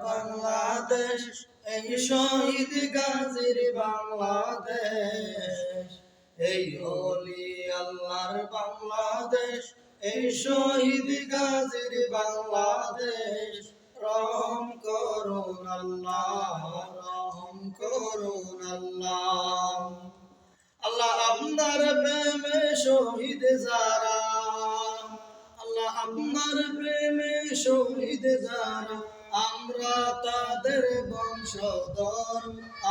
বাংলাদেশ, এই শহীদ গাজীর বাংলাদেশ, এই ওলি আল্লাহর বাংলাদেশ, এই শহীদ গাজীর বাংলাদেশ। রহম করুন আল্লাহ, রহম করুন আল্লাহ। আল্লাহ আপনার প্রেমে শহীদ যারা, আল্লাহ আপনার প্রেমে শহীদ যারা, আমরা তাদের বংশধর,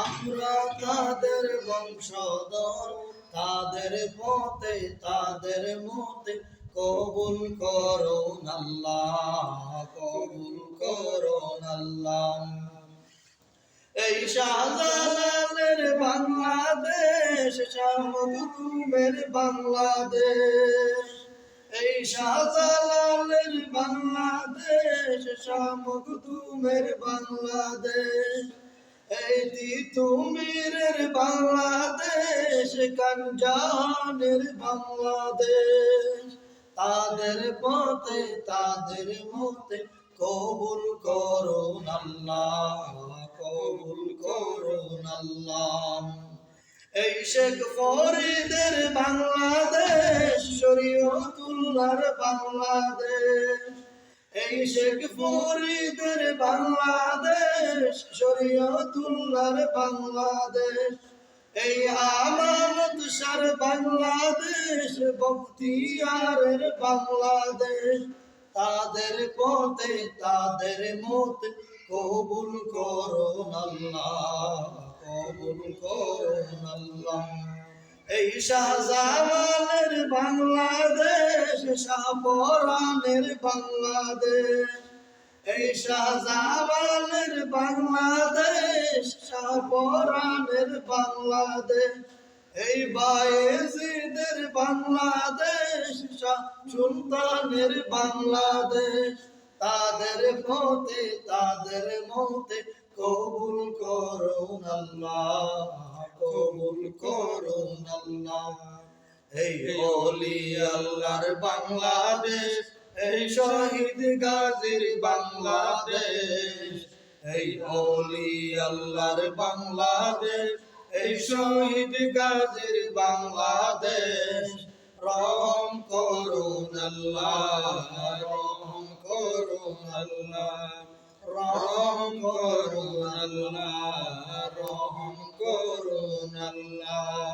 আমরা তাদের বংশধর। তাদের পথে তাদের মতে কবুল করুন আল্লাহ, কবুল করুন আল্লাহ। এই শাহজালালের বাংলাদেশ, শাহ মখদুমের বাংলাদেশ, এই শাহজালালের বাংলাদেশ, শাহ মখদুমের বাংলাদেশ, এই তিতুমীরের বাংলাদেশ, কানজানের বাংলাদেশ। তাদের পথে তাদের মতে কবুল করুন আল্লাহ, কবুল করুন আল্লাহ। এই শেখ ফরিদের বাংলাদেশ, শরীয়তুল্লাহর বাংলাদেশ, এই শেখ ফরিদের বাংলাদেশ, শরীয়তুল্লাহর বাংলাদেশ, এই আমানত শাহর বাংলাদেশ, বখতিয়ারের বাংলাদেশ। তাদের পথে তাদের মতে কবুল করুন আল্লাহ, কবুল করুন আল্লাহ। এই শাহজালালের বাংলাদেশ, শাহপরানের বাংলাদেশ, এই শাহজালালের বাংলাদেশ, শাহপরানের বাংলাদেশ, এই বায়েজিদের বাংলাদেশ, শাহ সুলতানের বাংলাদেশ। তাদের পথে তাদের মতে কবুল করুন আল্লাহ, কবুল করুন আল্লাহ। এই ওলি আল্লাহর বাংলাদেশ, এই শহীদ গাজীর বাংলাদেশ, এই ওলি আল্লাহর বাংলাদেশ, এই শহীদ গাজীর বাংলাদেশ। রহম করুন আল্লাহ, রহম করুন আল্লাহ, রহম করুন আল্লাহ, রহম করুন আল্লাহ।